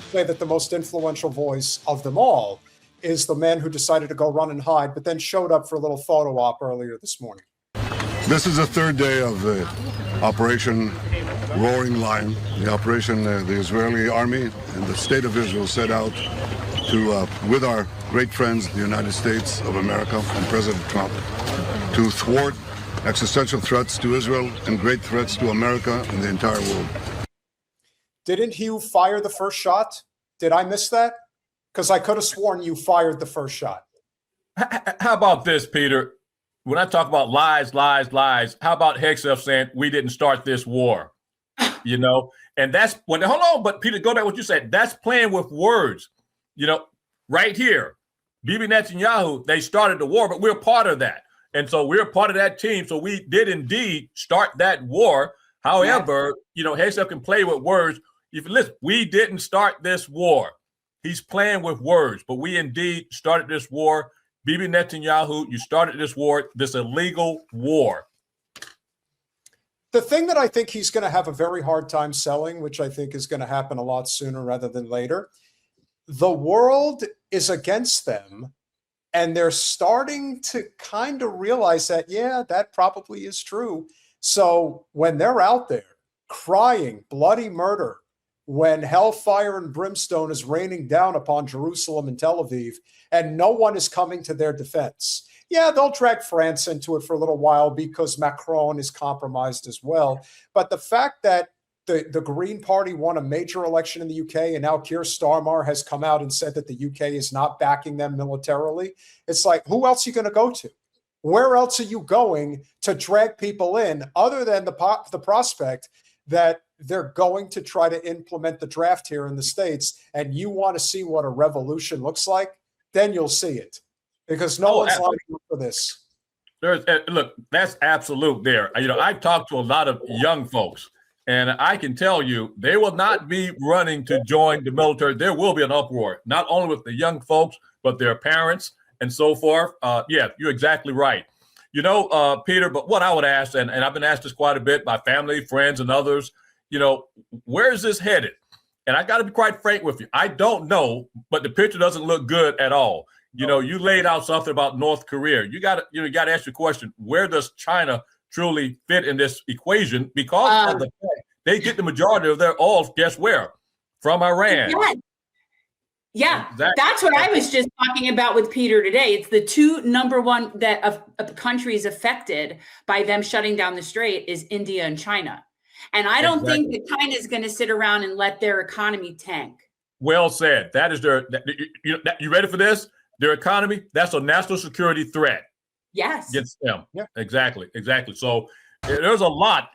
say that the most influential voice of them all is the man who decided to go run and hide, but then showed up for a little photo op earlier this morning. This is the third day of the Operation Roaring Lion, the operation the Israeli army and the state of Israel set out to, with our great friends, the United States of America and President Trump, to thwart existential threats to Israel and great threats to America and the entire world. Didn't you fire the first shot? Did I miss that? Because I could have sworn you fired the first shot. How about this, Peter? When I talk about lies, how about Hegseth saying we didn't start this war? You know, and that's when, hold on, but Peter, go back to what you said. That's playing with words. You know, right here, Bibi Netanyahu, they started the war, but we're part of that. And so we're part of that team. So we did indeed start that war. However, you know, Hegseth can play with words. If you listen, we didn't start this war. He's playing with words, but we indeed started this war. Bibi Netanyahu, you started this war, this illegal war. The thing that I think he's going to have a very hard time selling, which I think is going to happen a lot sooner rather than later, the world is against them, and they're starting to kind of realize that, yeah, that probably is true. So when they're out there crying bloody murder, when hellfire and brimstone is raining down upon Jerusalem and Tel Aviv, and no one is coming to their defense. Yeah, they'll drag France into it for a little while because Macron is compromised as well. But the fact that the Green Party won a major election in the UK, and now Keir Starmer has come out and said that the UK is not backing them militarily, it's like, who else are you going to go to? Where else are you going to drag people in other than the prospect that they're going to try to implement the draft here in the States, and you want to see what a revolution looks like, then you'll see it, because no one's lining up for this. Look, that's absolute there. You know, I've talked to a lot of young folks, and I can tell you they will not be running to join the military. There will be an uproar, not only with the young folks, but their parents and so forth. Yeah, you're exactly right. You know, Peter, but what I would ask, and I've been asked this quite a bit by family, friends, and others, you know, where is this headed? And I got to be quite frank with you. I don't know, but the picture doesn't look good at all. You know, you laid out something about North Korea. You got to ask your question: where does China truly fit in this equation? Because of the fact they get the majority of their oil, guess where? From Iran. Yeah, exactly. That's what I was just talking about with Peter today. It's the two number one that of countries affected by them shutting down the strait is India and China. And I don't think that China is going to sit around and let their economy tank. Well said. That is you ready for this? Their economy, that's a national security threat. Yes. Against them. Yeah. Exactly. So there's a lot,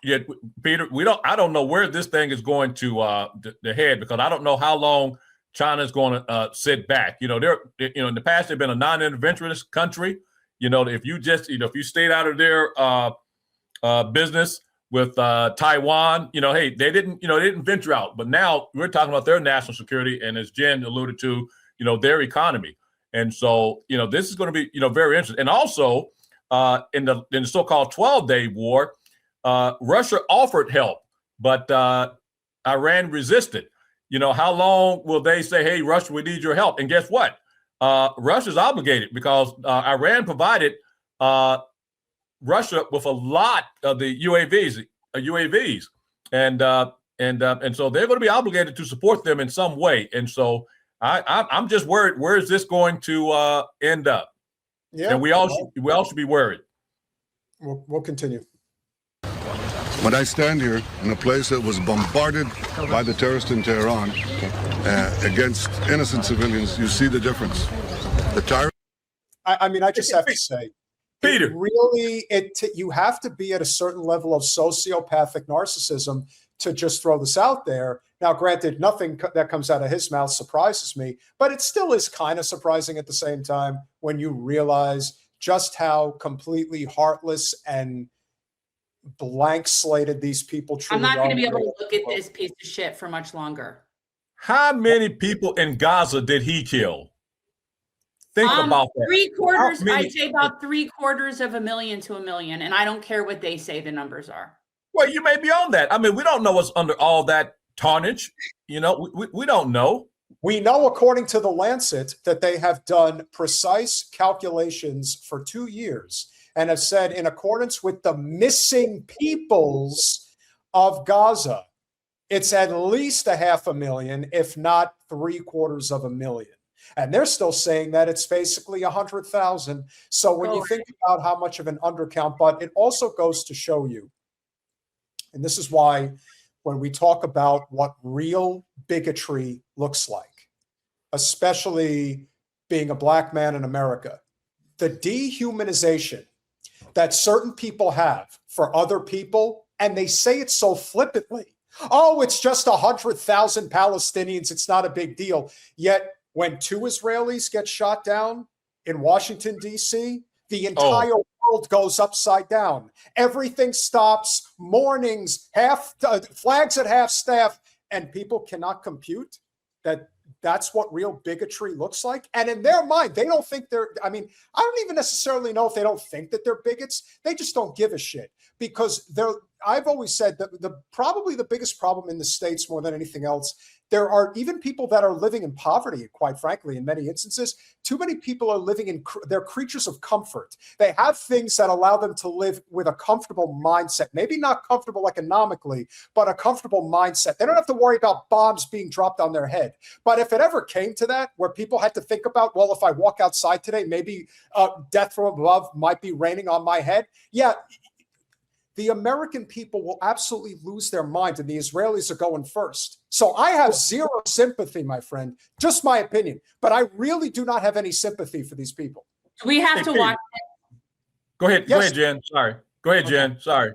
Peter. I don't know where this thing is going to head, because I don't know how long China is going to sit back. You know, in the past they've been a non-interventionist country. You know, if you stayed out of their business with Taiwan, you know, hey, they didn't venture out. But now we're talking about their national security, and as Jen alluded to, you know, their economy. And so, you know, this is going to be, you know, very interesting. And also, in the so-called 12-day war, Russia offered help, but Iran resisted. You know, how long will they say, hey, Russia, we need your help? And guess what? Russia's obligated, because Iran provided Russia with a lot of the UAVs, and so they're going to be obligated to support them in some way. And so I'm just worried, where is this going to end up? Yeah, and we all should be worried. We'll continue. When I stand here in a place that was bombarded by the terrorists in Tehran against innocent civilians, you see the difference. I mean, I just have to say, Peter, you have to be at a certain level of sociopathic narcissism to just throw this out there. Now, granted, nothing that comes out of his mouth surprises me, but it still is kind of surprising at the same time when you realize just how completely heartless and blank slated these people truly are. I'm not going to be able to look at this piece of shit for much longer. How many people in Gaza did he kill? Think about that. I'd say about 750,000 to 1 million, and I don't care what they say the numbers are. Well, you may be on that. I mean, we don't know what's under all that tarnish. You know, we don't know. We know, according to the Lancet, that they have done precise calculations for 2 years and have said, in accordance with the missing peoples of Gaza, it's at least 500,000, if not 750,000. And they're still saying that it's basically 100,000. So when you think about how much of an undercount, but it also goes to show you, and this is why when we talk about what real bigotry looks like, especially being a black man in America, the dehumanization that certain people have for other people, and they say it so flippantly. Oh, it's just 100,000 Palestinians. It's not a big deal. Yet when 2 Israelis get shot down in Washington, D.C., the entire world goes upside down. Everything stops, mournings, flags at half staff, and people cannot compute that that's what real bigotry looks like. And in their mind, they don't think I don't even necessarily know if they don't think that they're bigots. They just don't give a shit, because I've always said that probably the biggest problem in the States, more than anything else, there are even people that are living in poverty, quite frankly, in many instances. Too many people are living they're creatures of comfort. They have things that allow them to live with a comfortable mindset, maybe not comfortable economically, but a comfortable mindset. They don't have to worry about bombs being dropped on their head. But if it ever came to that, where people had to think about, well, if I walk outside today, maybe death from above might be raining on my head. Yeah, the American people will absolutely lose their mind, and the Israelis are going first. So I have zero sympathy, my friend, just my opinion, but I really do not have any sympathy for these people. We have to watch it. Go ahead. Yes. Go ahead, Jen. Sorry. Go ahead, Jen. Sorry.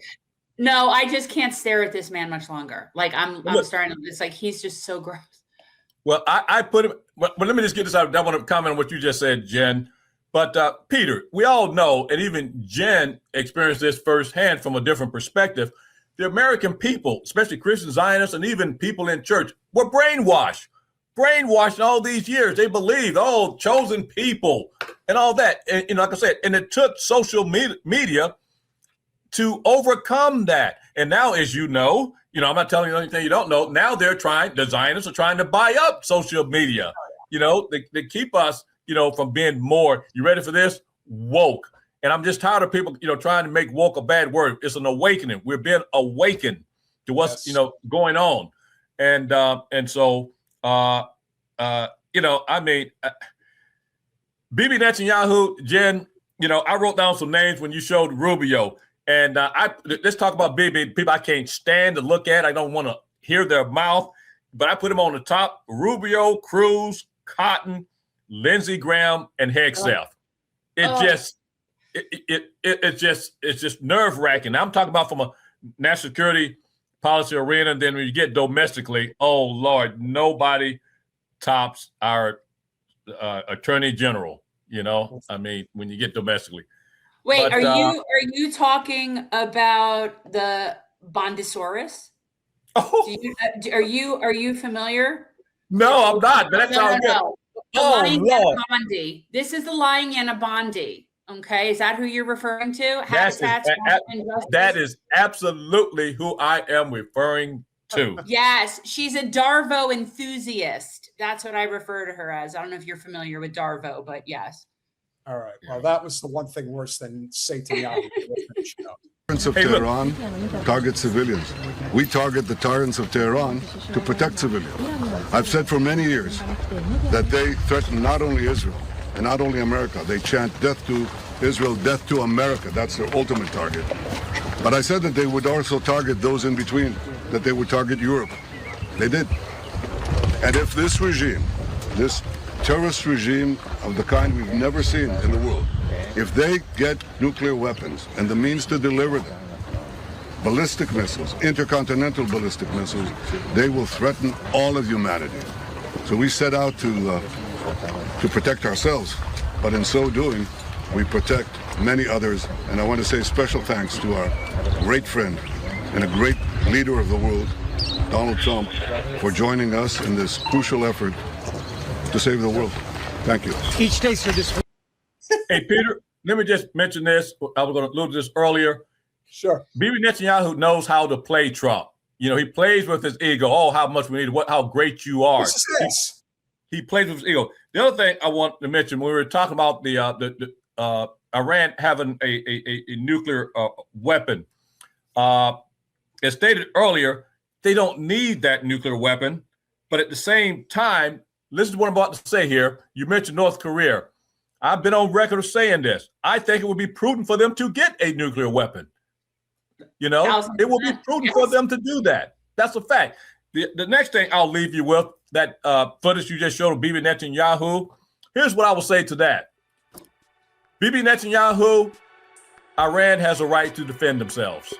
No, I just can't stare at this man much longer. Like I'm starting to, it's like, he's just so gross. Well, I put him, but let me just get this out. I want to comment on what you just said, Jen. But Peter, we all know, and even Jen experienced this firsthand from a different perspective. The American people, especially Christian Zionists and even people in church, were brainwashed all these years. They believed, chosen people and all that. And like I said, and it took social media to overcome that. And now, as you know, I'm not telling you anything you don't know. Now the Zionists are trying to buy up social media, they keep us, from being more, you ready for this? Woke. And I'm just tired of people, trying to make woke a bad word. It's an awakening. We're being awakened to what's, going on. And so, Bibi Netanyahu, Jen, I wrote down some names when you showed Rubio. And let's talk about Bibi. People I can't stand to look at. I don't want to hear their mouth. But I put him on the top: Rubio, Cruz, Cotton, Lindsey Graham, and Hegseth. It's just nerve-wracking. I'm talking about from a national security policy arena, and then when you get domestically, oh Lord, nobody tops our attorney general. When you get domestically. Wait, are you talking about the Bondisaurus? Are you familiar? No, I'm not. But that's all good. Lying Anabondi. This is the lying Anabondi. Okay, is that who you're referring to? That is absolutely who I am referring to. Yes, she's a Darvo enthusiast. That's what I refer to her as. I don't know if you're familiar with Darvo, but yes. All right. Well, that was the one thing worse than Satan. Tyrants of Tehran target civilians. We target the tyrants of Tehran to protect civilians. I've said for many years that they threaten not only Israel and not only America. They chant death to Israel, death to America. That's their ultimate target. But I said that they would also target those in between, that they would target Europe. They did. And if this regime, this terrorist regime of the kind we've never seen in the world, if they get nuclear weapons and the means to deliver them, ballistic missiles, intercontinental ballistic missiles, they will threaten all of humanity. So we set out to protect ourselves, but in so doing, we protect many others. And I want to say special thanks to our great friend and a great leader of the world, Donald Trump, for joining us in this crucial effort to save the world. Thank you. Each day, sir, this. Hey, Peter, let me just mention this. I was going to allude to this earlier. Sure. Bibi Netanyahu knows how to play Trump. He plays with his ego. Oh, how much we need, how great you are. This is this. He plays with his ego. The other thing I want to mention, when we were talking about the Iran having a nuclear weapon, as stated earlier, they don't need that nuclear weapon. But at the same time, listen to what I'm about to say here. You mentioned North Korea. I've been on record of saying this. I think it would be prudent for them to get a nuclear weapon. You know, 1,000%. it will be prudent for them to do that. That's a fact. The next thing I'll leave you with, that footage you just showed of Bibi Netanyahu. Here's what I will say to that. Bibi Netanyahu, Iran has a right to defend themselves.